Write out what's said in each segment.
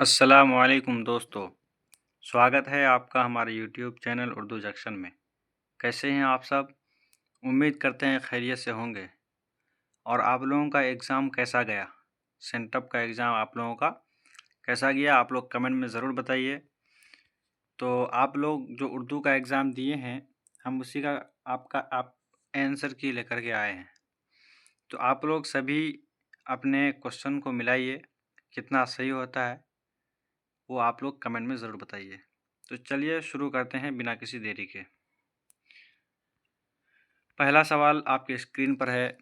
अस्सलामुअलैकुम दोस्तों, स्वागत है आपका हमारे यूट्यूब चैनल उर्दू जंक्शन में। कैसे हैं आप सब? उम्मीद करते हैं खैरियत से होंगे। और आप लोगों का एग्ज़ाम कैसा गया? सेंटअप का एग्ज़ाम आप लोगों का कैसा गया? आप लोग कमेंट में ज़रूर बताइए। तो आप लोग जो उर्दू का एग्ज़ाम दिए हैं, हम उसी का आप आंसर की लेकर के आए हैं। तो आप लोग सभी अपने क्वेश्चन को मिलाइए, कितना सही होता है वो आप लोग कमेंट में ज़रूर बताइए। तो चलिए शुरू करते हैं बिना किसी देरी के। पहला सवाल आपके स्क्रीन पर है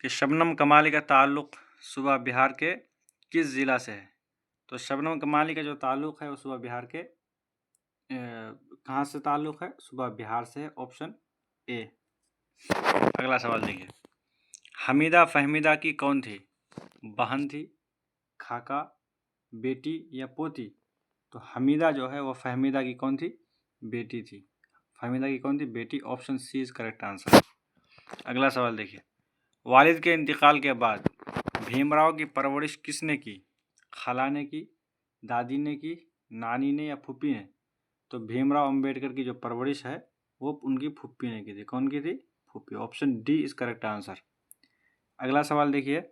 कि शबनम कमाली का ताल्लुक़ सूबा बिहार के किस ज़िला से है? तो शबनम कमाली का जो ताल्लुक़ है वो सूबा बिहार के कहाँ से ताल्लुक़ है? सूबा बिहार से है, ऑप्शन ए। अगला सवाल देखिए, हमीदा फहमीदा की कौन थी? बहन थी, खाका, बेटी या पोती? तो हमीदा जो है वो फहमीदा की कौन थी? बेटी थी। फहमीदा की कौन थी? बेटी। Option C is correct answer. अगला सवाल देखिए, वालिद के इंतकाल के बाद भीमराव की परवरिश किसने की? खाला ने की, दादी ने की, नानी ने या फूफी ने? तो भीमराव अंबेडकर की जो परवरिश है वो उनकी फूफी ने की थी। कौन की थी? फूफी। Option D is correct answer. अगला सवाल देखिए,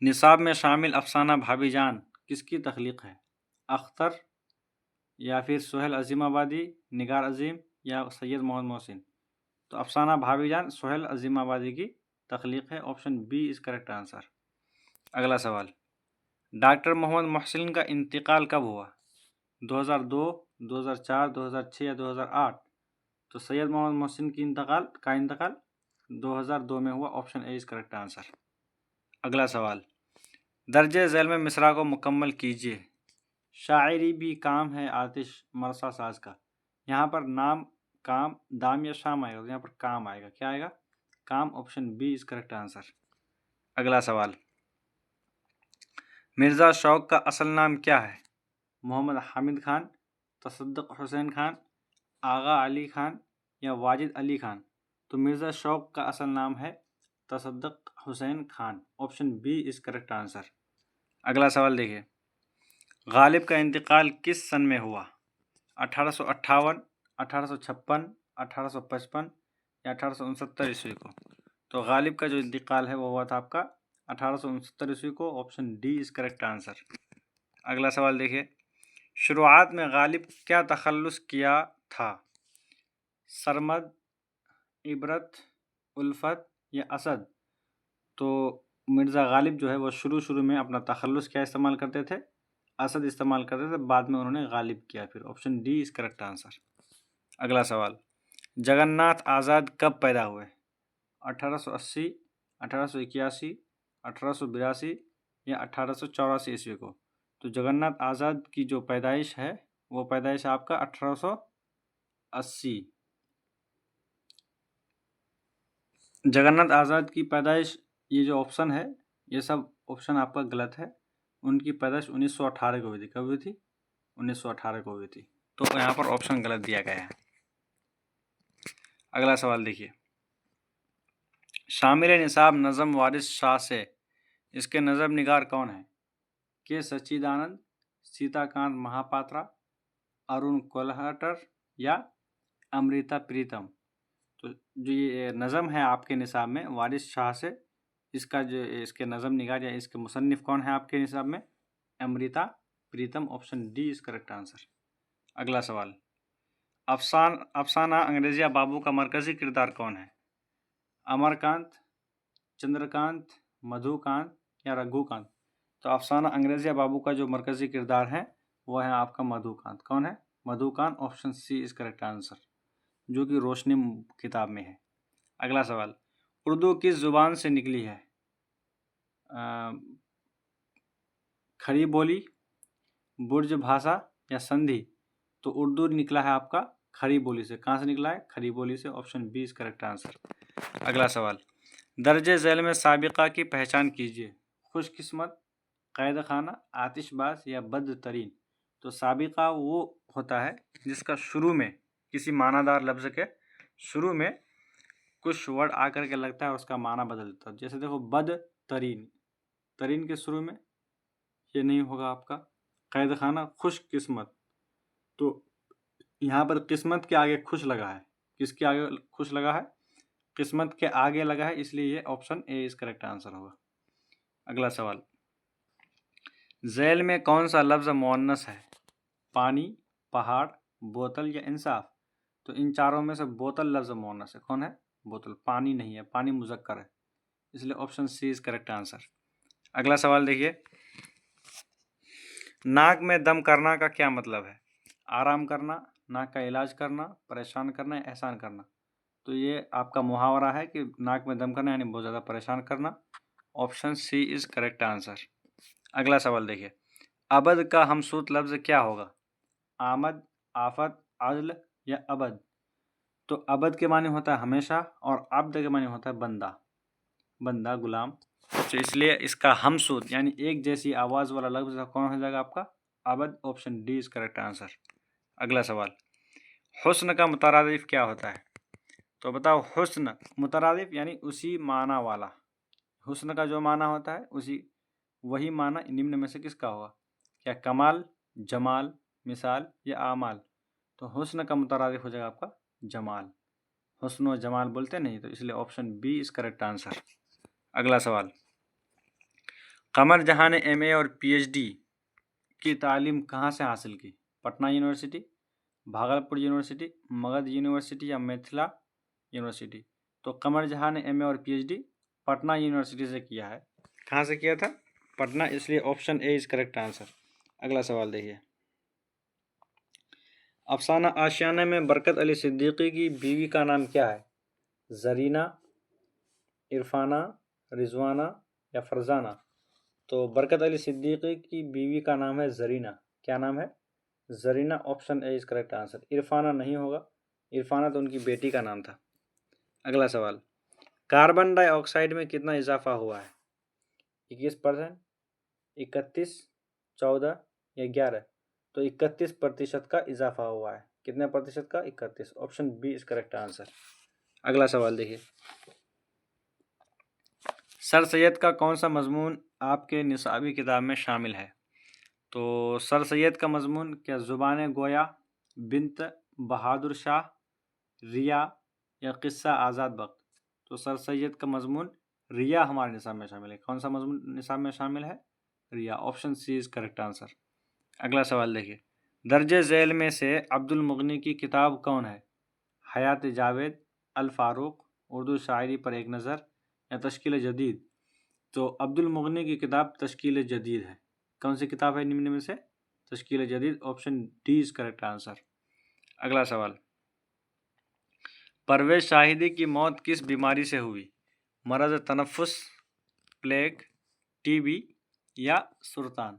निसाब में शामिल अफसाना भाभीजान किसकी तख्लीक है? अख्तर या फिर सोहेल अजीमाबादी, निगार अजीम या सैयद मोहम्मद मोहसिन? तो अफसाना भाभीजान सोहेल अजीमाबादी की तख्लीक है। Option B is correct answer. अगला सवाल, डॉक्टर मोहम्मद मोहसिन का इंतकाल कब हुआ? 2002, 2004, 2006 या 2008? तो सैयद मोहम्मद मोहसिन की इंतकाल 2002 में हुआ। Option A is correct answer. अगला सवाल, दर्जे झैल में मिसरा को मुकम्मल कीजिए। शायरी भी काम है आतिश मरसा साज का। यहाँ पर नाम, काम, दाम या शाम आएगा? तो यहाँ पर काम आएगा। क्या आएगा? काम। Option B is correct answer. अगला सवाल, मिर्ज़ा शौक का असल नाम क्या है? मोहम्मद हामिद खान, तसद्दुक़ हुसैन खान, आगा अली खान या वाजिद अली खान? तो मिर्ज़ा शौक का असल नाम है Tasadduq Hussain Khan. Option B is correct answer. अगला सवाल देखिए, गालिब का इंतकाल किस सन में हुआ? 1858, 1856, 1855 या 1869 ईस्वी को? तो गालिब का जो इंतकाल है वो हुआ था आपका 1869 ईस्वी को। Option D is correct answer. अगला सवाल देखिए, शुरुआत में गालिब क्या तखल्लुस किया था? सरमद, इबरत, उल्फत या असद? तो मिर्ज़ा गालिब जो है वो शुरू में अपना तखल्लुस क्या इस्तेमाल करते थे? असद इस्तेमाल करते थे। बाद में उन्होंने गालिब किया फिर। Option D is correct answer. अगला सवाल, जगन्नाथ आज़ाद कब पैदा हुए? 1880, 1881, 1882 या 1884 ईस्वी को? तो जगन्नाथ आज़ाद की जो पैदाइश है वो पैदाइश आपका 1880। जगन्नाथ आज़ाद की पैदाइश, ये जो ऑप्शन है ये सब ऑप्शन आपका गलत है। उनकी पैदाइश 1918 को हुई थी। कब हुई थी? 1918 को हुई थी। तो यहाँ पर ऑप्शन गलत दिया गया है। अगला सवाल देखिए, शामिल निसाब नज़म वारिस शाह से इसके नज़म निगार कौन है? के सच्चिदानंद, सीताकांत महापात्रा, अरुण कोल्हटर या अमृता प्रीतम? तो जो ये नज़म है आपके निसाब में वारिस शाह से, इसका जो इसके नज़म निगार या इसके मुसन्निफ़ कौन है आपके निसाब में? Amrita Pritam. Option D is correct answer. अगला सवाल, अफसाना अंग्रेजिया बाबू का मरकज़ी किरदार कौन है? अमरकांत, चंद्रकांत, मधुकांत या रघुकांत? तो अफसाना अंग्रेजिया बाबू का जो मरकज़ी किरदार है वो है आपका मधुकांत। कौन है? Madhukant. Option C is correct answer, जो कि रोशनी किताब में है। अगला सवाल, उर्दू किस ज़ुबान से निकली है? खड़ी बोली, बुर्ज भाषा या संधि? तो उर्दू निकला है आपका खड़ी बोली से। कहाँ से निकला है? खड़ी बोली से। Option B is correct answer. अगला सवाल, दर्जे झैल में साबिक़ा की पहचान कीजिए। खुशकिस्मत, कैद खाना, आतिशबाज या बदतरीन? तो साबिक़ा वो होता है जिसका शुरू में किसी मानादार लफ्ज़ के शुरू में कुछ वर्ड आकर के लगता है और उसका माना बदल देता है। जैसे देखो, बदतरीन, तरीन के शुरू में ये नहीं होगा आपका। कैद खाना, खुश किस्मत, तो यहाँ पर किस्मत के आगे खुश लगा है। किसके आगे खुश लगा है? किस्मत के आगे लगा है, इसलिए ये option A is correct answer होगा। अगला सवाल, झैल में कौन सा लफ्ज़ मुअन्नस है? पानी, पहाड़, बोतल या इंसाफ? तो इन चारों में से बोतल लफ्ज़ मुअन्नस है। कौन है? बोतल। पानी नहीं है, पानी मुज़क्कर है, इसलिए option C is correct answer. अगला सवाल देखिए, नाक में दम करना का क्या मतलब है? आराम करना, नाक का इलाज करना, परेशान करना या एहसान करना? तो ये आपका मुहावरा है कि नाक में दम करना यानी बहुत ज़्यादा परेशान करना। Option C is correct answer. अगला सवाल देखिए, अबद का हमसूत लफ्ज़ क्या होगा? आमद, आफत, अदल या अबद? तो अबद के माने होता है हमेशा और अब्द के माने होता है बंदा, बंदा, गुलाम। तो इसलिए इसका हमसूत यानी एक जैसी आवाज़ वाला लफ्ज़ कौन हो जाएगा आपका? अबद। Option D is correct answer. अगला सवाल, हुस्न का मुतरादिफ क्या होता है? तो बताओ, हुस्न मुतरादिफ यानी उसी माना वाला। हुस्न का जो माना होता है उसी वही माना निम्न में से किसका होगा? क्या कमाल, जमाल, मिसाल या आमाल? तो हुस्न का मुतरादिफ हो जाएगा आपका जमाल। हुस्न और जमाल बोलते नहीं, तो इसलिए option B is correct answer. अगला सवाल, कमर जहां ने एमए और पीएचडी की तालीम कहाँ से हासिल की? Patna university, Bhagalpur university, Magadh university या मिथिला यूनिवर्सिटी? तो कमर जहां ने एमए और पीएचडी पटना यूनिवर्सिटी से किया है। कहाँ से किया था? पटना, इसलिए option A is correct answer. अगला सवाल देखिए, अफसाना आशियाना में बरकत अली सिद्दीकी की बीवी का नाम क्या है? जरीना, इरफाना, रिजवाना या फरजाना? तो बरकत अली सिद्दीकी की बीवी का नाम है जरीना। क्या नाम है? Zarina. Option A is correct answer. Irfana नहीं होगा, इरफाना तो उनकी बेटी का नाम था। अगला सवाल, कार्बन डाइऑक्साइड में कितना इजाफा हुआ है? 21%, 31, 14 या 11? तो 31% का इजाफा हुआ है। कितने प्रतिशत का? 31। Option B is correct answer. अगला सवाल देखिए, सर सैयद का कौन सा मजमून आपके निसाबी किताब में शामिल है? तो सर सैयद का मजमून क्या ज़ुबान गोया, बिन्त, बहादुर शाह, रिया या किस्सा आज़ाद वक्त? तो सर सैयद का मजमून रिया हमारे निसाब में शामिल है। कौन सा मजमून निसाब में शामिल है? Riya. Option C is correct answer. अगला सवाल देखिए, दर्जे झैल में से अब्दुल मुगनी की किताब कौन है? हयात जावेद, अल फारूक, उर्दू शायरी पर एक नज़र या तश्कील जदीद? तो अब्दुल मुगनी की किताब तश्कील जदीद है। कौन सी किताब है निम्न में से? तश्कील जदीद। Option D is correct answer. अगला सवाल, परवेज शाहिदी की मौत किस बीमारी से हुई? मरज़ तनफ़ुस, प्लेग, टीबी या सुरतान?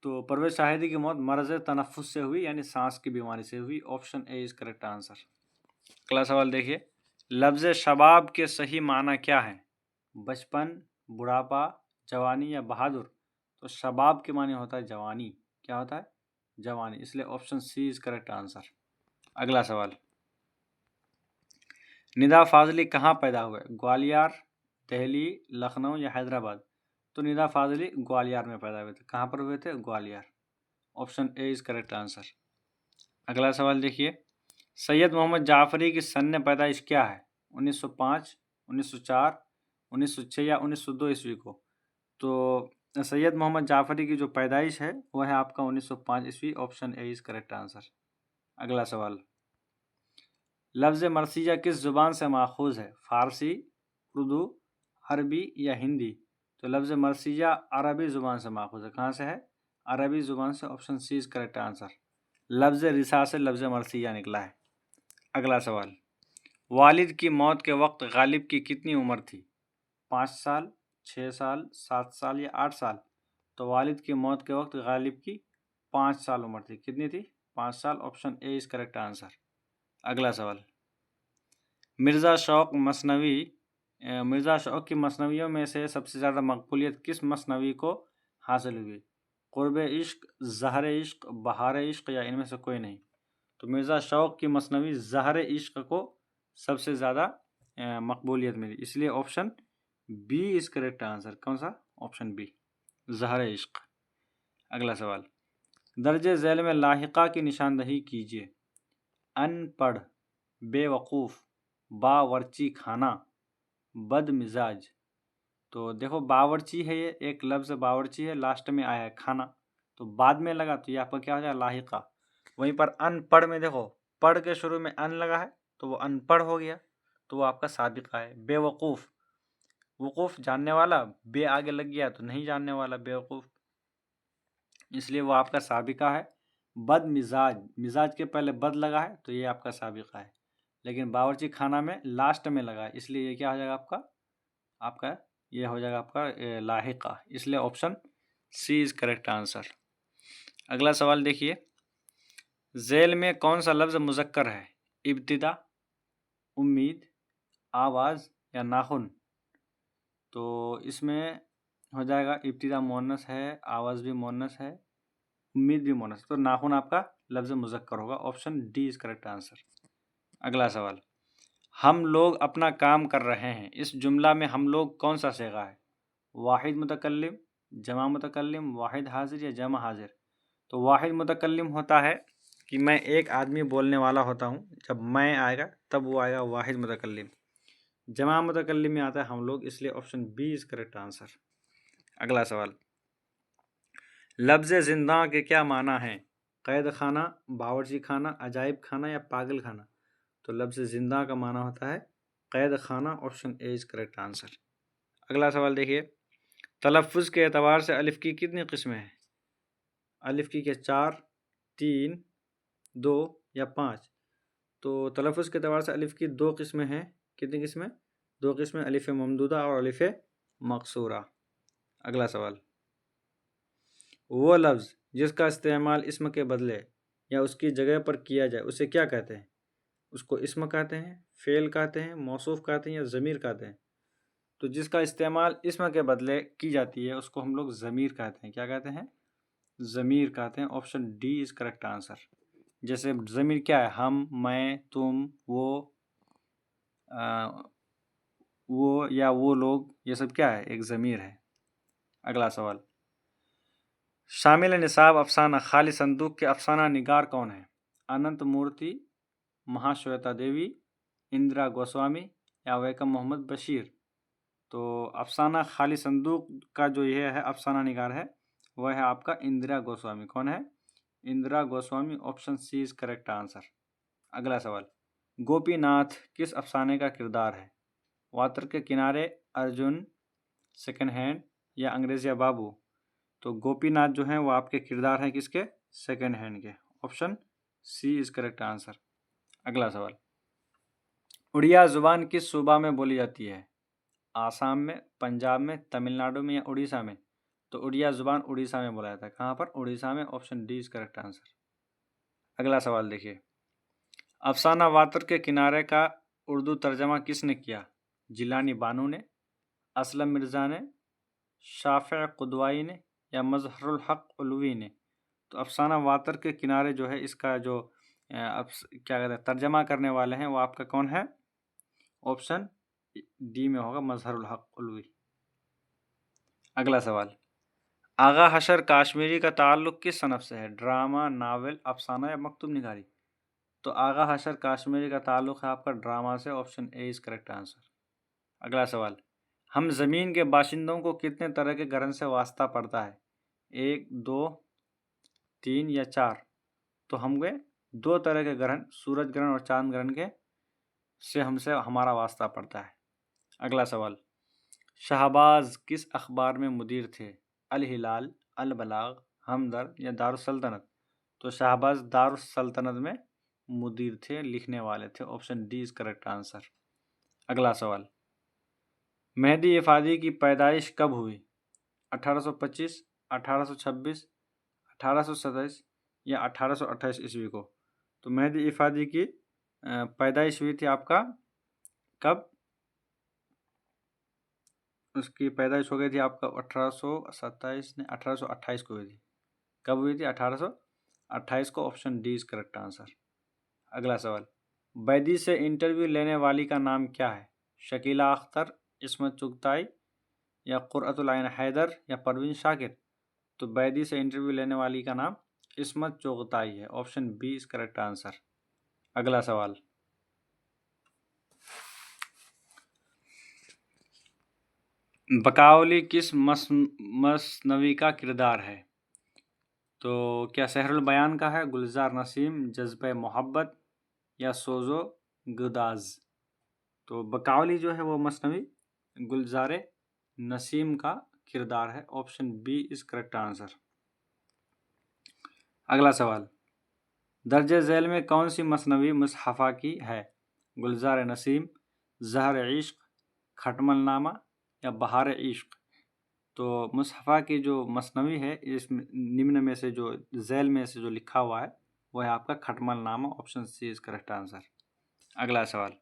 तो परवेज शाहिदी की मौत मरज़ तनफ़ुस से हुई यानी सांस की बीमारी से हुई। Option A is correct answer. अगला सवाल देखिए, लफ्ज़ शबाब के सही माना क्या है? बचपन, बुढ़ापा, जवानी या बहादुर? तो शबाब के माने होता है जवानी। क्या होता है? जवानी, इसलिए option C is correct answer. अगला सवाल, निदा फाजली कहाँ पैदा हुए? ग्वालियर, दिल्ली, लखनऊ या हैदराबाद? तो निदा फाजली ग्वालियर में पैदा हुए थे। कहाँ पर हुए थे? Gwalior. Option A is correct answer. अगला सवाल देखिए, सैयद मोहम्मद जाफरी की सन्न पैदाइश क्या है? 1905, 1904, 1906 या 1902 ईस्वी को? तो सैयद मोहम्मद जाफरी की जो पैदाइश है वह है आपका 1905 ईस्वी। Option A is correct answer. अगला सवाल, लफ्ज़ मरसिया किस ज़ुबान से माखूज़ है? फ़ारसी, उर्दू, अरबी या हिंदी? तो लफ्ज़ मरसिया अरबी ज़ुबान से माखूज़ है। कहाँ से है? अरबी ज़ुबान से। Option C is correct answer. लफ्ज़ रिसा से लफ्ज़ मरसिया निकला है। अगला सवाल, वालिद की मौत के वक्त गालिब की कितनी उम्र थी? 5 साल, 6 साल, 7 साल या 8 साल? तो वालिद की मौत के वक्त गालिब की 5 साल उम्र थी। कितनी थी? 5 साल। Option A is correct answer. अगला सवाल, मिर्ज़ा शौक़ की मसनवियों में से सबसे ज़्यादा मकबूलियत किस मसनवी को हासिल हुई? क़ुर्ब इश्क, ज़हर इश्क, बहार इश्क या इनमें से कोई नहीं? तो मिर्ज़ा शौक़ की मसनवी ज़हर इश्क को सबसे ज़्यादा मकबूलियत मिली, इसलिए option B is correct answer. कौन सा? ऑप्शन बी, ज़हर इश्क। अगला सवाल, दर्जे झैल में लाहिका की निशानदही कीजिए। अनपढ़, बेवकूफ़, बावर्ची खाना, बदमिजाज। तो देखो बावर्ची है, ये एक लफ्ज़ बावर्ची है, लास्ट में आया है खाना, तो बाद में लगा तो ये आपका क्या हो जाएगा, लाहिका। वहीं पर अनपढ़ में देखो पढ़ के शुरू में अन लगा है तो वो अनपढ़ हो गया, तो वो आपका साबिका है। बेवकूफ़, वकूफ़ जानने वाला, बे आगे लग गया तो नहीं जानने वाला, बेवकूफ़, इसलिए वो आपका साबिका है। बदमिजाज, मिजाज के पहले बद लगा है तो ये आपका साबिका है, लेकिन बावर्ची खाना में लास्ट में लगा है, इसलिए ये क्या हो जाएगा आपका, आपका ये हो जाएगा आपका लाहिका, इसलिए option C is correct answer. अगला सवाल देखिए, झैल में कौन सा लफ्ज़ मुज़क्कर है? इब्तिदा, उम्मीद, आवाज़ या नाखुन। तो इसमें हो जाएगा इब्तिदा मुअन्नस है, आवाज़ भी मुअन्नस है, उम्मीद भी मुअन्नस, तो नाखुन आपका लफ्ज़ मुज़क्कर होगा, option D is correct answer. अगला सवाल, हम लोग अपना काम कर रहे हैं, इस जुमला में हम लोग कौन सा सिगा है? वाहिद मुतकल्लिम, जमा मुतकल्लिम, वाहिद हाजिर या जमा हाजिर। तो वाहिद मुतकल्लिम होता है कि मैं एक आदमी बोलने वाला होता हूँ, जब मैं आएगा तब वो आएगा वाहिद मुतकल्लिम। जमा मुतकल्लिम में आता है हम लोग, इसलिए option B is correct answer. अगला सवाल, लफ्ज़ जिंदा के क्या माना है? कैद खाना, बावर्ची खाना, अजायब खाना या पागल खाना। तो लफ्ज़ जिंदा का माना होता है कैद खाना, option A is correct answer. अगला सवाल देखिए, तलफ़्फ़ुज़ के एतबार से अलिफ़ की कितनी किस्में हैं? अलिफ़ की के 4, 3, 2 या 5। तो तलफ़्फ़ुज़ के एतबार से अलिफ़ की 2 किस्में हैं। कितनी किस्में? 2 किस्में, अलिफ़ ममदूदा और अलिफ़ मक़सूरा। अगला सवाल, वो लफ्ज़ जिसका इस्तेमाल इस्म के बदले या उसकी जगह पर किया जाए उसे क्या कहते हैं? उसको इस्म कहते हैं, फ़ेल कहते हैं, मौसूफ़ कहते हैं या ज़मीर कहते हैं। तो जिसका इस्तेमाल इस्म के बदले की जाती है उसको हम लोग ज़मीर कहते हैं। क्या कहते हैं? ज़मीर कहते हैं, option D is correct answer. जैसे ज़मीर क्या है? हम, मैं, तुम, वो या वो लोग, ये सब क्या है? एक ज़मीर है। अगला सवाल, शामिल निसाब अफसाना खाली संदूक के अफसाना निगार कौन है? अनंत मूर्ति, महाश्वेता देवी, इंदिरा गोस्वामी या वैकम मोहम्मद बशीर। तो अफसाना खाली संदूक का जो ये है अफसाना निगार है, वह है आपका इंदिरा गोस्वामी। कौन है? Indira Goswami, option C is correct answer. अगला सवाल, गोपीनाथ किस अफसाने का किरदार है? वाटर के किनारे, अर्जुन, सेकंड हैंड या अंग्रेजिया बाबू। तो गोपीनाथ जो हैं वो आपके किरदार हैं किसके? सेकंड हैंड के, option C is correct answer. अगला सवाल, उड़िया ज़ुबान किस सूबा में बोली जाती है? आसाम में, पंजाब में, तमिलनाडु में या उड़ीसा में। तो उड़िया ज़ुबान उड़ीसा में बोला जाता है। कहाँ पर? उड़ीसा में, option D is correct answer. अगला सवाल देखिए, अफसाना वातर के किनारे का उर्दू तर्जमा किसने किया? जिलानी बानू ने, असलम मिर्ज़ा ने, शाफ़िअ कुदवाई ने या मज़हरुल हक़ उलवी ने। तो अफसाना वातर के किनारे जो है इसका जो क्या कहते हैं तर्जमा करने वाले हैं वो आपका कौन है? ऑप्शन डी में होगा, मज़हरुल हक़ उलवी। अगला सवाल, आगा हशर काश्मीरी का ताल्लुक़ किस सनफ़ से है? ड्रामा, नावल, अफसाना या मकतूब निगारी। तो आगा हशर काश्मीरी का ताल्लुक़ है आपका ड्रामा से, option A is correct answer. अगला सवाल, हम ज़मीन के बाशिंदों को कितने तरह के ग्रहण से वास्ता पड़ता है? 1, 2, 3 या 4। तो हम गए 2 तरह के ग्रहण, सूरज ग्रहण और चांद ग्रहण के से हमसे हमारा वास्ता पड़ता है। अगला सवाल, शहबाज किस अखबार में मुदीर थे? अल हिलाल, अल बलाग, हमदर्द या दारुस्सल्तनत। तो शहबाज दारुस्सल्तनत में मुदीर थे, लिखने वाले थे, option D is correct answer. अगला सवाल, मेहदी इफ़ादी की पैदाइश कब हुई? 1825, 1826, 1827 या 1828 ईस्वी को। तो मेहदी इफ़ादी की पैदाइश हुई थी आपका कब? उसकी पैदाइश हो गई थी आपका 1827 ने 1828 को हुई थी। कब हुई थी? 1828 को, option D is correct answer. अगला सवाल, बैदी से इंटरव्यू लेने वाली का नाम क्या है? शकीला अख्तर, इस्मत चुगताई या कुर्रतुल आइन हैदर या परवीन शाकिर। तो बैदी से इंटरव्यू लेने वाली का नाम इस्मत चोगताई है। Option B is correct answer. अगला सवाल, बकावली किस मसनवी का किरदार है? तो क्या सहरुल बयान का है, गुलजार नसीम, जज्बे मोहब्बत या सोजो गुदाज? तो बकावली जो है वो मसनवी गुलजार नसीम का किरदार है। Option B is correct answer. अगला सवाल, दर्ज झैल में कौन सी मसनवी मुसहफ़ा की है? गुलजार नसीम, ज़हर इश्क, खटमलनामा या बहार इश्क? तो मुसहफ़ा की जो मसनवी है इस निम्न में से जो झैल में से जो लिखा हुआ है वो है आपका Khatmalnama. Option C is correct answer. अगला सवाल,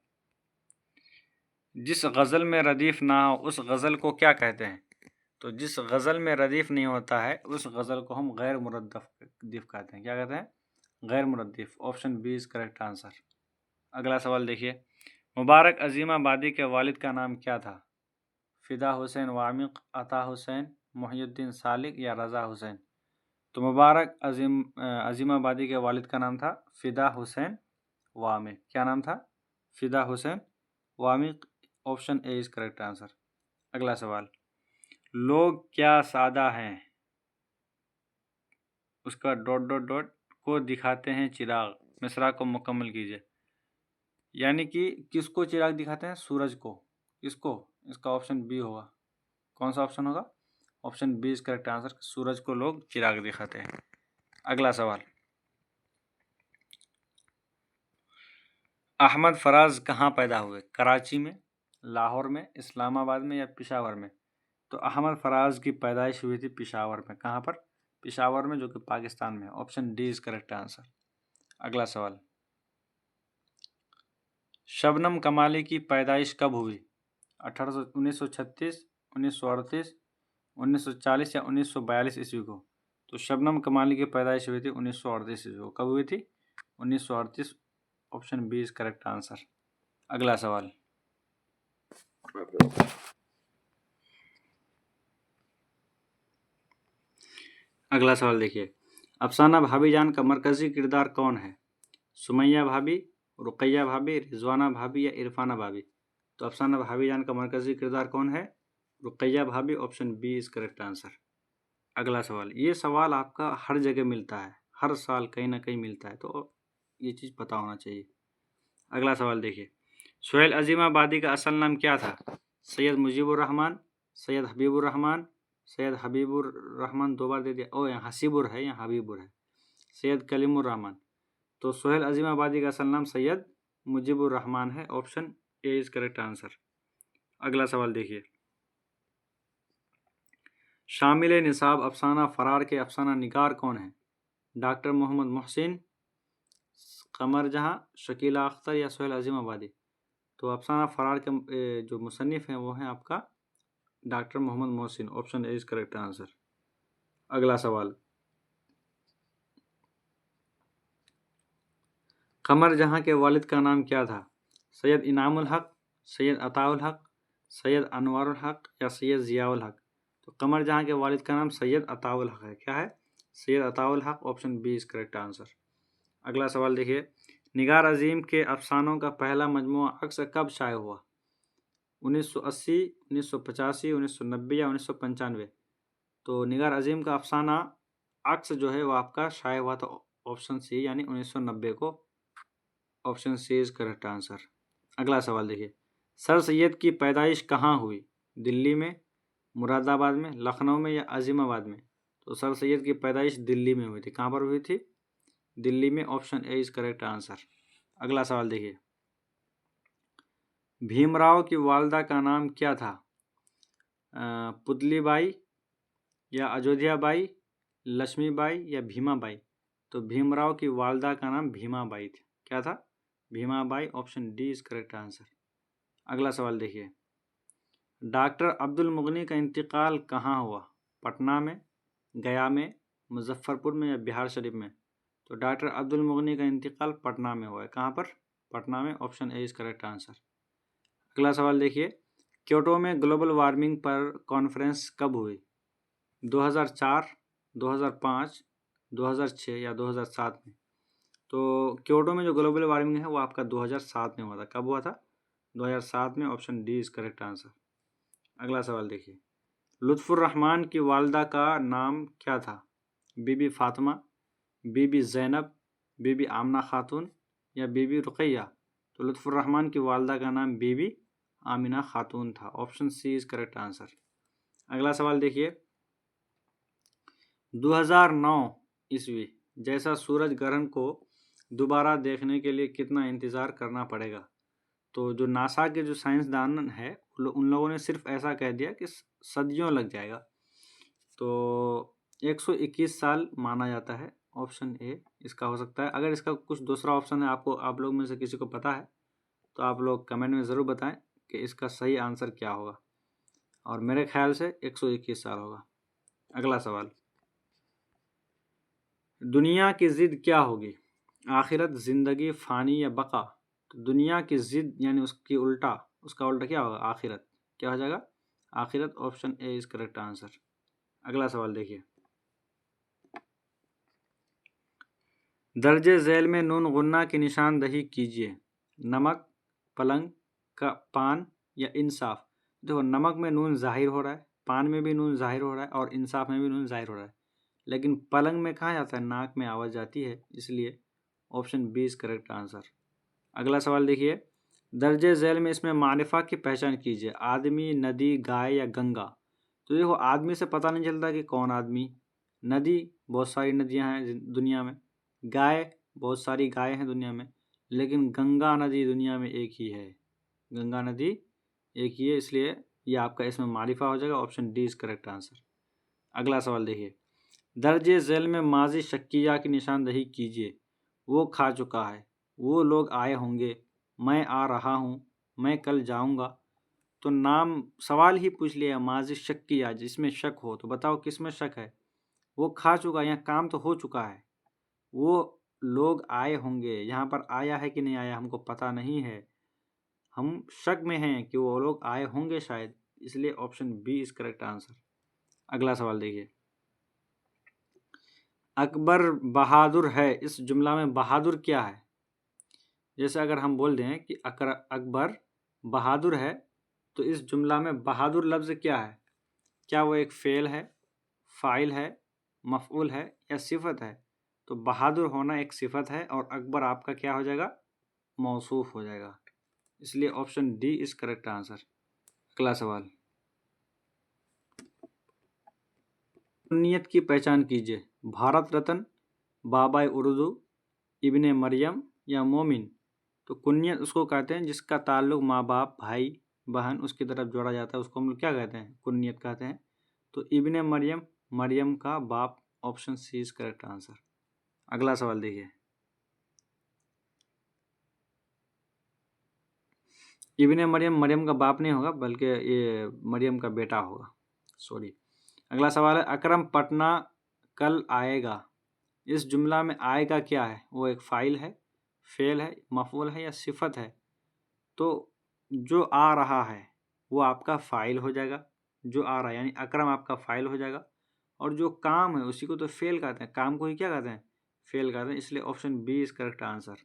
जिस गज़ल में रदीफ़ ना हो उस गज़ल को क्या कहते हैं? तो जिस गज़ल में रदीफ़ नहीं होता है उस गज़ल को हम गैर मुरद्दफ़ कहते हैं। क्या कहते हैं? गैर मुरद्दफ़। Option B is correct answer. अगला सवाल देखिए, मुबारक अज़ीमाबादी के वालिद का नाम क्या था? फ़िदा हुसैन वामिक़, अता हुसैन, मुहियुद्दीन सालिक या रज़ा हुसैन? तो मुबारक अज़ीमाबादी के वालिद का नाम था फ़िदा हुसैन वामिक़। क्या नाम था? Fida Hussain Wamiq. Option A is correct answer. अगला सवाल, लोग क्या सादा हैं उसका ... को दिखाते हैं चिराग। मिसरा को मुकम्मल कीजिए। यानी कि किसको चिराग दिखाते हैं? सूरज को। किसको? इसका ऑप्शन बी होगा। कौन सा ऑप्शन होगा? Option B is correct answer. सूरज को लोग चिराग दिखाते हैं। अगला सवाल, अहमद फराज कहाँ पैदा हुए? कराची में, लाहौर में, इस्लामाबाद में या पेशावर में? तो अहमद फराज की पैदाइश हुई थी पेशावर में। कहाँ पर? पेशावर में, जो कि पाकिस्तान में है। Option D is correct answer. अगला सवाल, शबनम कमाली की पैदाइश कब हुई? 1936, 1938, 1940 या 1942 ईस्वी को? तो शबनम कमाली की पैदाइश हुई थी 1938 ईस्वी को। कब हुई थी? 1938। Option B is correct answer. अगला सवाल, देखिए, अफसाना भाभी जान का मरकजी किरदार कौन है? सुमैया भाभी, रुकैया भाभी, रिजवाना भाभी या इरफाना भाभी? तो अफसाना भाभी जान का मरकजी किरदार कौन है? रुकैया भाभी। Option B is correct answer. अगला सवाल, ये सवाल आपका हर जगह मिलता है, हर साल कहीं ना कहीं मिलता है, तो ये चीज़ पता होना चाहिए। अगला सवाल देखिए, सुहेल अजीमाबादी का असल नाम क्या था? सैयद मुजीबुर रहमान, सैयद हबीबुर रहमान, सैयद हबीबुर रहमान, 2 बार दे दिया। ओ यहाँ हसीबुर है, यहाँ हबीबुर है। सैयद कलीमुर रहमान। तो सुहेल अजीमाबादी का असल नाम सैयद मुजीबुर रहमान है। Option A is correct answer. अगला सवाल देखिए, शामिल निसाब अफसाना फरार के अफसाना निगार कौन है? डॉक्टर मोहम्मद मोहसिन, कमर जहां, शकीला अख्तर या सुहेल अजीमाबादी? तो अफसाना फरार के जो मुसन्निफ हैं वो हैं आपका doctor Mohammad Mohsin. Option A is correct answer. अगला सवाल, कमर जहां के वालिद का नाम क्या था? सैयद इनामुल हक, सैयद अताउल हक, सैयद अनवारुल हक या सैयद जियाउल हक? तो कमर जहां के वालिद का नाम सैयद अताउल हक है। क्या है? Syed Ataul Haq. Option B is correct answer. अगला सवाल देखिए, निगार अजीम के अफसानों का पहला मजमुआ अक्स कब शाये हुआ? 1980, 1985, 1990 या 1995? तो निगार अजीम का अफसाना अक्स जो है वो आपका शाये हुआ था ऑप्शन सी यानी 1990 को। Option C is correct answer. अगला सवाल देखिए, सर सैयद की पैदाइश कहाँ हुई? दिल्ली में, मुरादाबाद में, लखनऊ में या अजीमाबाद में? तो सर सैयद की पैदाइश दिल्ली में हुई थी। कहाँ पर हुई थी? दिल्ली में। Option A is correct answer. अगला सवाल देखिए, भीमराव की वालदा का नाम क्या था? पुतलीबाई या अयोध्याबाई, लक्ष्मीबाई या भीमाबाई? तो भीमराव की वालदा का नाम भीमाबाई थी। क्या था? Bhimabai. Option D is correct answer. अगला सवाल देखिए, डॉक्टर अब्दुल मुगनी का इंतकाल कहाँ हुआ? पटना में, गया में, मुजफ्फरपुर में या बिहार शरीफ में? तो डॉक्टर अब्दुल मुगनी का इंतकाल पटना में हुआ है। कहाँ पर? पटना में। Option A is correct answer. अगला सवाल देखिए, क्योटो में ग्लोबल वार्मिंग पर कॉन्फ्रेंस कब हुई? 2004, 2005, 2006 या 2007 में? तो क्योटो में जो ग्लोबल वार्मिंग है वो आपका 2007 में हुआ था। कब हुआ था? 2007 में। Option D is correct answer. अगला सवाल देखिए, लुत्फुर रहमान की वालदा का नाम क्या था? बीबी फातिमा, बीबी ज़ैनब, बीबी आमना खातून या बीबी रुकैया? तो लुत्फुर रहमान की वालदा का नाम बीबी आमिना खातून था। Option C is correct answer. अगला सवाल देखिए, 2009 ईस्वी जैसा सूरज ग्रहण को दोबारा देखने के लिए कितना इंतज़ार करना पड़ेगा? तो जो नासा के जो साइंसदान है उन लोगों ने सिर्फ ऐसा कह दिया कि सदियों लग जाएगा। तो 121 साल माना जाता है। ऑप्शन ए इसका हो सकता है। अगर इसका कुछ दूसरा ऑप्शन है, आप लोग में से किसी को पता है तो आप लोग कमेंट में ज़रूर बताएं कि इसका सही आंसर क्या होगा। और मेरे ख्याल से 121 साल होगा। अगला सवाल, दुनिया की ज़िद क्या होगी? आखिरत, ज़िंदगी, फ़ानी या बका? तो दुनिया की ज़िद यानी उसका उल्टा क्या होगा? आखिरत। क्या हो जाएगा? आखिरत। Option A is correct answer. अगला सवाल देखिए, दर्जे झैल में नून गुन्ना की निशानदही कीजिए। नमक, पलंग का पान या इंसाफ? देखो, नमक में नून जाहिर हो रहा है, पान में भी नून जाहिर हो रहा है और इंसाफ में भी नून जाहिर हो रहा है, लेकिन पलंग में कहाँ जाता है? नाक में आवाज़ जाती है, इसलिए option B is correct answer. अगला सवाल देखिए, दर्जे झैल में इसमें मारिफा की पहचान कीजिए। आदमी, नदी, गाय या गंगा? तो देखो, आदमी से पता नहीं चलता कि कौन आदमी। नदी, बहुत सारी नदियां हैं दुनिया में। गाय, बहुत सारी गायें हैं दुनिया में। लेकिन गंगा नदी दुनिया में एक ही है। गंगा नदी एक ही है, इसलिए ये आपका इसमें मारिफा हो जाएगा। Option D is correct answer. अगला सवाल देखिए, दर्जे झैल में माजी शक्किया की निशानदही कीजिए। वो खा चुका है, वो लोग आए होंगे, मैं आ रहा हूँ, मैं कल जाऊँगा। तो नाम सवाल ही पूछ लिया, माजी शक्किया, जिसमें शक हो। तो बताओ किस में शक है? वो खा चुका, यहाँ काम तो हो चुका है। वो लोग आए होंगे, यहाँ पर आया है कि नहीं आया हमको पता नहीं है, हम शक में हैं कि वो लोग आए होंगे शायद, इसलिए option B is correct answer. अगला सवाल देखिए, अकबर बहादुर है, इस जुमला में बहादुर क्या है? जैसे अगर हम बोल दें कि अकबर बहादुर है, तो इस जुमला में बहादुर लफ्ज़ क्या है? क्या वो एक फ़ेल है, फ़ाइल है, मफ़ऊल है या सिफ़त है? तो बहादुर होना एक सिफ़त है और अकबर आपका क्या हो जाएगा? मौसूफ़ हो जाएगा, इसलिए option D is correct answer. अगला सवाल, सुन्नियत की पहचान कीजिए। भारत रत्न, बाबा उर्दू, इब्ने मरियम या मोमिन? तो कुन्नियत उसको कहते हैं जिसका ताल्लुक माँ बाप, भाई बहन उसकी तरफ जोड़ा जाता है, उसको हम लोग क्या कहते हैं? कुन्नियत कहते हैं। तो इब्ने मरियम, मरियम का बाप। Option C is correct answer. अगला सवाल देखिए, इब्ने मरियम, मरियम का बाप नहीं होगा बल्कि ये मरियम का बेटा होगा, सॉरी। अगला सवाल है, अकरम पटना कल आएगा, इस जुमला में आएगा क्या है? वो एक फ़ाइल है, फ़ेल है, मफ़ऊल है या सिफ़त है? तो जो आ रहा है वो आपका फ़ाइल हो जाएगा। जो आ रहा है यानी अकरम आपका फ़ाइल हो जाएगा, और जो काम है उसी को तो फ़ेल कहते हैं, काम को ही क्या कहते हैं? फ़ेल कहते हैं, इसलिए option B is correct answer.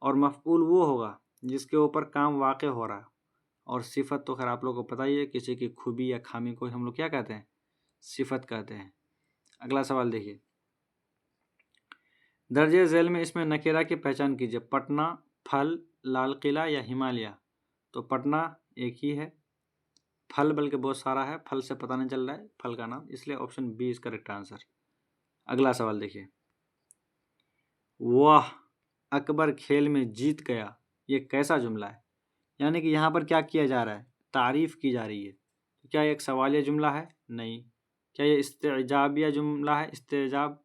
और मफ़ऊल वो होगा जिसके ऊपर काम वाक़ हो रहा है, और सिफ़त तो खैर आप लोगों को पता ही है, किसी की खूबी या खामी को हम लोग क्या कहते हैं? सिफ़त कहते हैं। अगला सवाल देखिए, दर्जे झैल में इसमें नकीरा की पहचान कीजिए। पटना, फल, लाल किला या हिमालय? तो पटना एक ही है, फल बल्कि बहुत सारा है, फल से पता नहीं चल रहा है फल का नाम, इसलिए option B is correct answer. अगला सवाल देखिए, वाह अकबर खेल में जीत गया, ये कैसा जुमला है? यानी कि यहाँ पर क्या किया जा रहा है? तारीफ की जा रही है। तो क्या ये एक सवालिया जुमला है? नहीं। क्या ये इस्तेजाबिया जुमला है? इस्तेजाब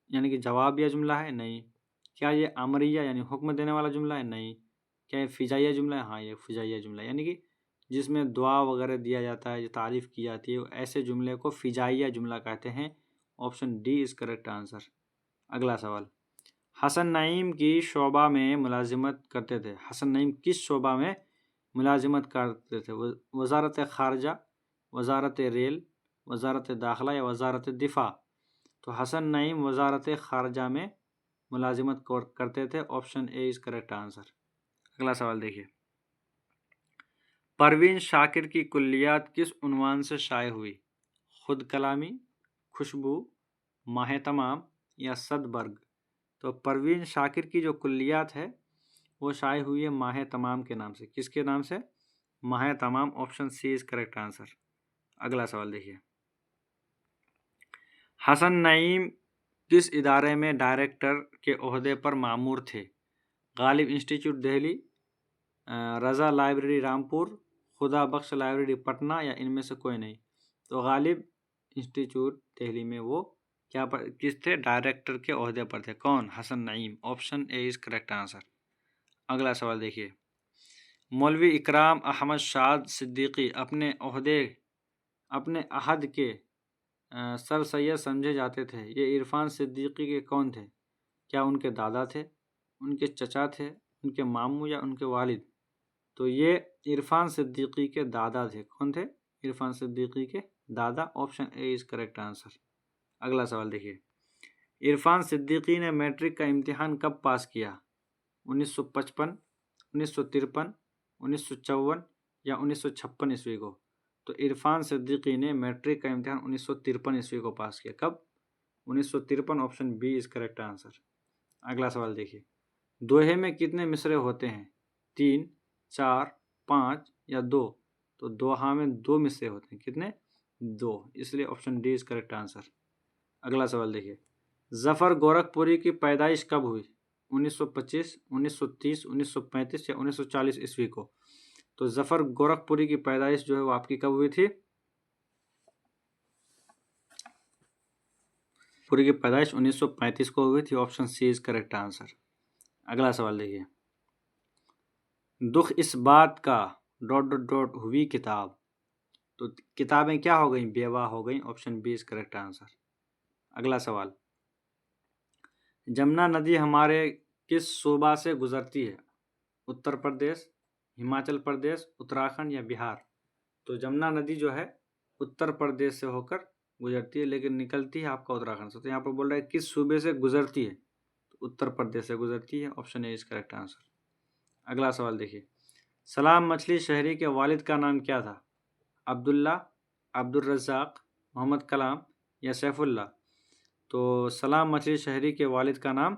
यानी कि जवाबिया जुमला है? नहीं। क्या ये अमरिया यानी हुक्म देने वाला जुमला है? नहीं। क्या ये फिजाइया जुमला है? हाँ, ये फिजाइया जुमला है, यानी कि जिसमें दुआ वगैरह दिया जाता है, जो तारीफ़ की जाती है, ऐसे जुमले को फिजाइया जुमला कहते हैं। Option D is correct answer. अगला सवाल, हसन नईम की शोबा में मुलाजिमत करते थे। हसन नईम किस शोबा में मुलाजिमत करते थे? वजारत ख़ारजा, वजारत रेल, वजारत दाखिला या वजारत दिफा। तो हसन नईम वजारत खारजा में मुलाजिमत करते थे। Option A is correct answer. अगला सवाल देखिए, परवीन शाकिर की कुल्लियात किस उन्वान से शाये हुई? खुद कलामी, खुशबू, माह तमाम या सदबर्ग। तो परवीन शाकिर की जो कुल्लियात है वो शाये हुई है माह तमाम के नाम से। किसके नाम से? माह तमाम। Option C is correct answer. अगला सवाल देखिए, हसन नईम किस इदारे में डायरेक्टर के ओहदे पर मामूर थे? गालिब इंस्टीट्यूट दिल्ली, रज़ा लाइब्रेरी रामपुर, खुदा बख्श लाइब्रेरी पटना या इनमें से कोई नहीं। तो गालिब इंस्टीट्यूट दिल्ली में वो किस थे? डायरेक्टर के ओहदे पर थे। कौन? Hasan Naeem. Option A is correct answer. अगला सवाल देखिए, मौलवी इकराम अहमद शाद सिद्दीकी अपने अहद के सर सैयद समझे जाते थे। ये इरफान सिद्दीकी के कौन थे? क्या उनके दादा थे, उनके चचा थे, उनके मामू या उनके वालिद? तो ये इरफान सिद्दीकी के दादा थे। कौन थे? इरफान सिद्दीकी के दादा। Option A is correct answer. अगला सवाल देखिए, इरफान सिद्दीकी ने मैट्रिक का इम्तिहान कब पास किया? 1955, 1953, 1954 या 1956 ईस्वी को? तो इरफान सिद्दीकी ने मैट्रिक का इम्तिहान 1953 ईस्वी को पास किया। कब? 1953। Option B is correct answer. अगला सवाल देखिए, दोहे में कितने मिसरे होते हैं? 3, 4, 5 या 2? तो दोहा में 2 मिसरे होते हैं। कितने? 2। इसलिए option D is correct answer. अगला सवाल देखिए, जफर गोरखपुरी की पैदाइश कब हुई? 1925, 1930, 1935 या 1940 ईस्वी को? तो जफर गोरखपुरी की पैदाइश जो है वो आपकी कब हुई थी? पूरी की पैदाइश 1935 को हुई थी। Option C is correct answer. अगला सवाल देखिए, दुख इस बात का ... हुई किताब। तो किताबें क्या हो गई? बेवा हो गई। Option B is correct answer. अगला सवाल, जमुना नदी हमारे किस सूबा से गुजरती है? उत्तर प्रदेश, हिमाचल प्रदेश, उत्तराखंड या बिहार? तो जमुना नदी जो है उत्तर प्रदेश से होकर गुजरती है, लेकिन निकलती है आपका उत्तराखंड से। तो यहाँ पर बोल रहा है किस सूबे से गुजरती है? तो उत्तर प्रदेश से गुजरती है। Option A is correct answer. अगला सवाल देखिए, सलाम मछली शहरी के वालिद का नाम क्या था? अब्दुल्ला, अब्दुल रज़ाक, मोहम्मद कलाम या सैफुल्ला? तो सलाम मछली शहरी के वालिद का नाम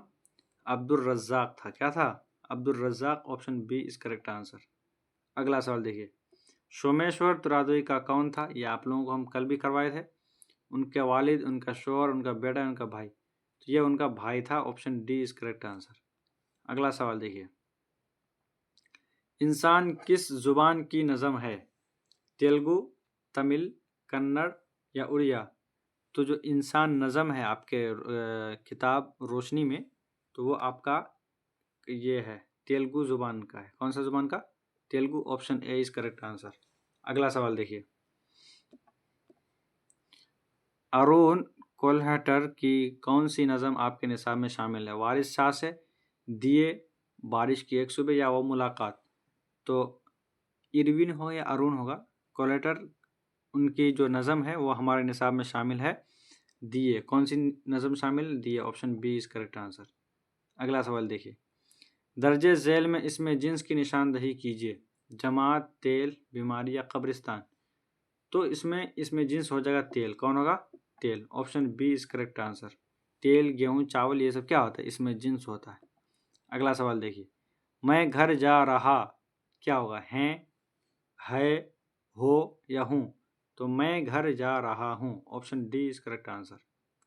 अब्दुल रज़ाक था। क्या था? Abdul Razzaq. Option B is correct answer. अगला सवाल देखिए, सोमेश्वर तुरादोई का कौन था? ये आप लोगों को हम कल भी करवाए थे। उनके वालिद, उनका शोहर, उनका बेटा, उनका भाई? तो ये उनका भाई था। Option D is correct answer. अगला सवाल देखिए, इंसान किस जुबान की नज़म है? तेलुगु, तमिल, कन्नड़ या उड़िया? तो जो इंसान नज़म है आपके किताब रोशनी में, तो वो आपका ये है तेलुगु जुबान का है। कौन सा जुबान का? Telugu. Option A is correct answer. अगला सवाल देखिए, अरुण कोल्हटर की कौन सी नज़म आपके निसाब में शामिल है? वारिस शाह से, दिए, बारिश की एक सुबह या वो मुलाकात? तो इरविन हो या अरुण होगा। कोल्हटर उनकी जो नज़म है वो हमारे निसाब में शामिल है, दिए। कौन सी नज़म शामिल? दिए। Option B is correct answer. अगला सवाल देखिए, दर्जे झेल में इसमें जिन्स की निशानदही कीजिए। जमात, तेल, बीमारी या कब्रिस्तान? तो इसमें जिन्स हो जाएगा तेल। कौन होगा? तेल। Option B is correct answer. तेल, गेहूं, चावल ये सब क्या होता है? इसमें जिन्स होता है। अगला सवाल देखिए, मैं घर जा रहा क्या होगा? हैं, है, हो या हूँ? तो मैं घर जा रहा हूँ। Option D is correct answer.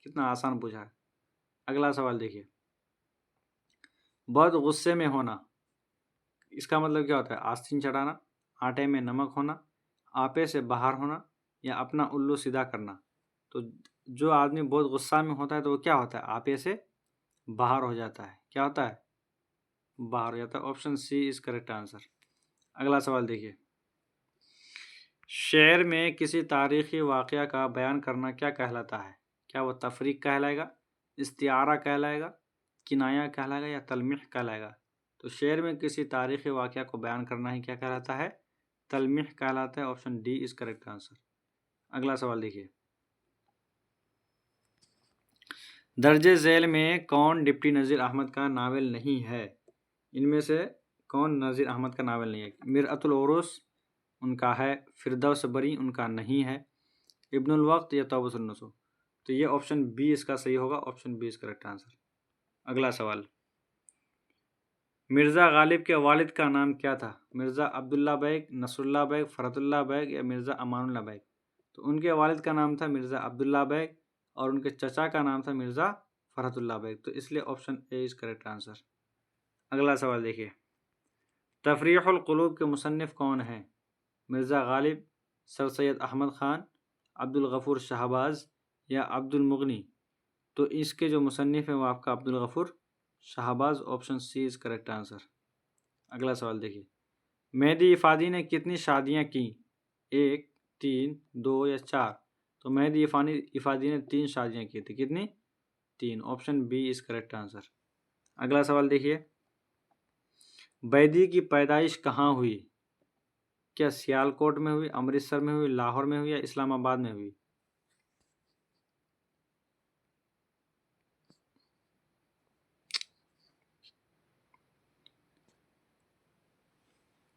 कितना आसान पूछा है। अगला सवाल देखिए, बहुत गुस्से में होना, इसका मतलब क्या होता है? आस्तीन चढ़ाना, आटे में नमक होना, आपे से बाहर होना या अपना उल्लू सीधा करना? तो जो आदमी बहुत गुस्सा में होता है तो वो क्या होता है? आपे से बाहर हो जाता है। क्या होता है? बाहर हो जाता है। Option C is correct answer. अगला सवाल देखिए, शेर में किसी तारीखी वाक़या का बयान करना क्या कहलाता है? क्या वो तफरीक कहलाएगा, इस्तिआरा कहलाएगा, किनाया कहलाएगा या तलमीह कहलाएगा? तो शेर में किसी तारीखी वाक़या को बयान करना ही क्या कहलाता है? तलमीह कहलाता है। Option D is correct answer. अगला सवाल देखिए, दर्जे झैल में कौन डिप्टी नज़ीर अहमद का नावल नहीं है? इनमें से कौन नज़ीर अहमद का नावल नहीं है? मिरअतुल उरूस उनका है, फिरदौस बरी उनका नहीं है, इब्नुल वक्त या तौबतुन नसूह। तो ये ऑप्शन बी इसका सही होगा, option B is correct answer. अगला सवाल, मिर्ज़ा गालिब के वालिद का नाम क्या था? मिर्ज़ा अब्दुल्ला बैग, नसरुल्ला बैग, फरतुल्ला बैग या मिर्ज़ा अमानुल्ला बैग? तो उनके वालिद का नाम था मिर्ज़ा अब्दुल्ला बैग और उनके चचा का नाम था मिर्ज़ा फरतुल्ला बैग। तो इसलिए option A is correct answer. अगला सवाल देखिए, तफरीहुल कुलूब के मुसन्निफ कौन हैं? मिर्ज़ा गालिब, सर सैयद अहमद ख़ान, अब्दुल गफ़ूर शहबाज या अब्दुल मुगनी? तो इसके जो मुसन्निफ हैं वो आपका Abdul Ghafoor Shahbaz, option C is correct answer. अगला सवाल देखिए, मेहदी इफ़ादी ने कितनी शादियां की? 1, 3, 2 या 4? तो मेहदी इफ़ादी ने 3 शादियां की थी। कितनी? 3, option B is correct answer. अगला सवाल देखिए, बैदी की पैदाइश कहाँ हुई? क्या सियालकोट में हुई, अमृतसर में हुई, लाहौर में हुई या इस्लामाबाद में हुई?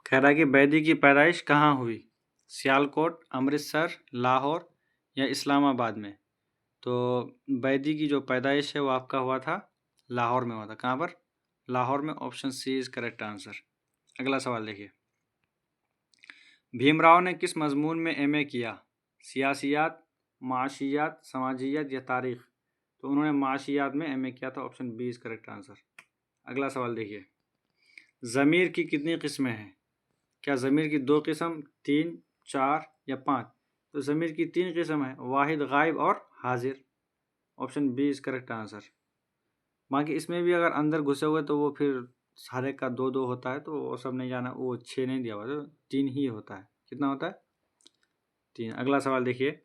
कह रहा है कि बैदी की पैदाइश कहाँ हुई? सियालकोट, अमृतसर, लाहौर या इस्लामाबाद में? तो बैदी की जो पैदाइश है वो आपका हुआ था लाहौर में हुआ था। कहाँ पर? लाहौर में, option C is correct answer. अगला सवाल देखिए, भीमराव ने किस मजमून में एमए किया? सियासियात, माशियात, समाजियात या तारीख़? तो उन्होंने माशियात में एमए किया था, option B is correct answer. अगला सवाल देखिए, ज़मीर की कितनी किस्में हैं? क्या ज़मीर की 2 किस्म, 3, 4 या 5? तो ज़मीर की 3 किस्म है, वाहिद, गायब और हाजिर, option B is correct answer. बाकी इसमें भी अगर अंदर घुसे हुए तो वो फिर सारे का 2-2 होता है, तो वो सब नहीं जाना, वो 6 नहीं दिया हुआ, तो 3 ही होता है। कितना होता है? 3। अगला सवाल देखिए,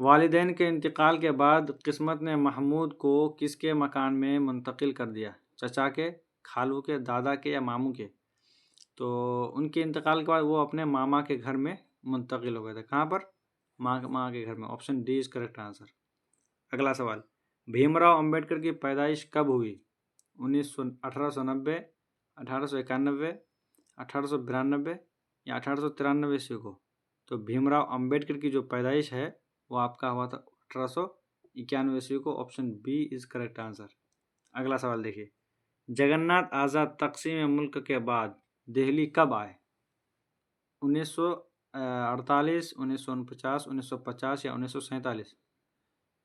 वालिदैन के इंतकाल के बाद किस्मत ने महमूद को किसके मकान में मुंतकिल कर दिया? चचा के, खालू के, दादा के या मामू के? तो उनके इंतकाल के बाद वो अपने मामा के घर में मुंतकिल हो गए थे। कहाँ पर? माँ के घर में, option D is correct answer. अगला सवाल, भीमराव अंबेडकर की पैदाइश कब हुई? 1890, 1891, 1892 या 1893 ईस्वी को? तो भीमराव अंबेडकर की जो पैदाइश है वो आपका हुआ था 1891 ईस्वी को, option B is correct answer. अगला सवाल देखिए, जगन्नाथ आज़ाद तक़सीम मुल्क के बाद दिल्ली कब आए? 1948, 1949, 1950 या 1947?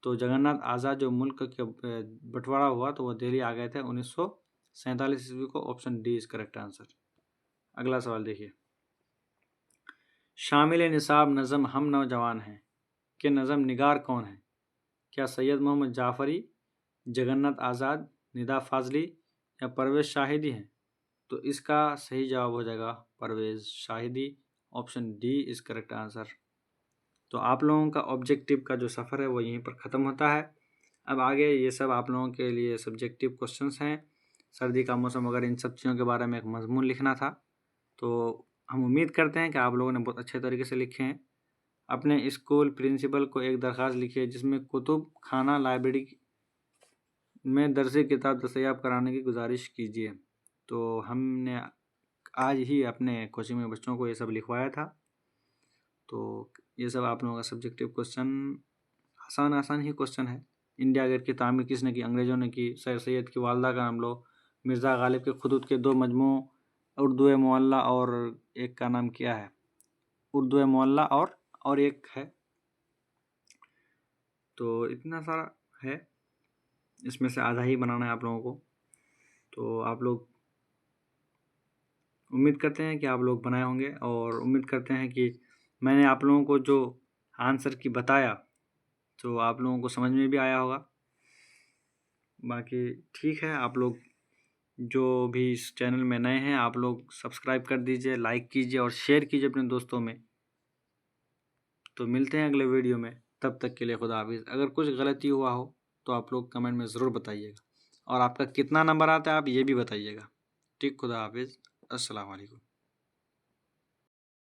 तो जगन्नाथ आज़ाद जो मुल्क के बंटवारा हुआ तो वो दिल्ली आ गए थे 1947 ईस्वी को, option D is correct answer. अगला सवाल देखिए, शामिल निसाब नज़म हम नौजवान हैं के नज़म निगार कौन है? क्या सैयद मोहम्मद जाफ़री, जगन्नाथ आज़ाद, निदा फाजली या परवेज़ शाहिदी हैं? तो इसका सही जवाब हो जाएगा Parvez Shahidi, option D is correct answer. तो आप लोगों का ऑब्जेक्टिव का जो सफ़र है वो यहीं पर ख़त्म होता है। अब आगे ये सब आप लोगों के लिए सब्जेक्टिव क्वेश्चंस हैं। सर्दी का मौसम वगैरह इन सब चीज़ों के बारे में एक मजमून लिखना था, तो हम उम्मीद करते हैं कि आप लोगों ने बहुत अच्छे तरीके से लिखे हैं। अपने स्कूल प्रिंसिपल को एक दरख्वास्त लिखिए जिसमें कुतुब खाना लाइब्रेरी में दर्सी किताब दस्तयाब कराने की गुजारिश कीजिए। तो हमने आज ही अपने कोचिंग में बच्चों को ये सब लिखवाया था। तो ये सब आप लोगों का सब्जेक्टिव क्वेश्चन आसान ही क्वेश्चन है। इंडिया गेट की तामीर किसने की? अंग्रेज़ों ने की। सर सैयद की वालदा का नाम लो। मिर्ज़ा गालिब के खुदूद के 2 मजमू, उर्दू मुअल्ला और एक का नाम क्या है? उर्दू मुअल्ला और एक है। तो इतना सारा है, इसमें से आधा ही बनाना है आप लोगों को। तो आप लोग उम्मीद करते हैं कि आप लोग बनाए होंगे और उम्मीद करते हैं कि मैंने आप लोगों को जो आंसर की बताया तो आप लोगों को समझ में भी आया होगा। बाकी ठीक है, आप लोग जो भी इस चैनल में नए हैं आप लोग सब्सक्राइब कर दीजिए, लाइक कीजिए और शेयर कीजिए अपने दोस्तों में। तो मिलते हैं अगले वीडियो में, तब तक के लिए खुदा हाफिज़। अगर कुछ गलती हुआ हो तो आप लोग कमेंट में ज़रूर बताइएगा और आपका कितना नंबर आता है आप ये भी बताइएगा। ठीक, खुदा हाफिज़, अस्सलाम वालेकुम।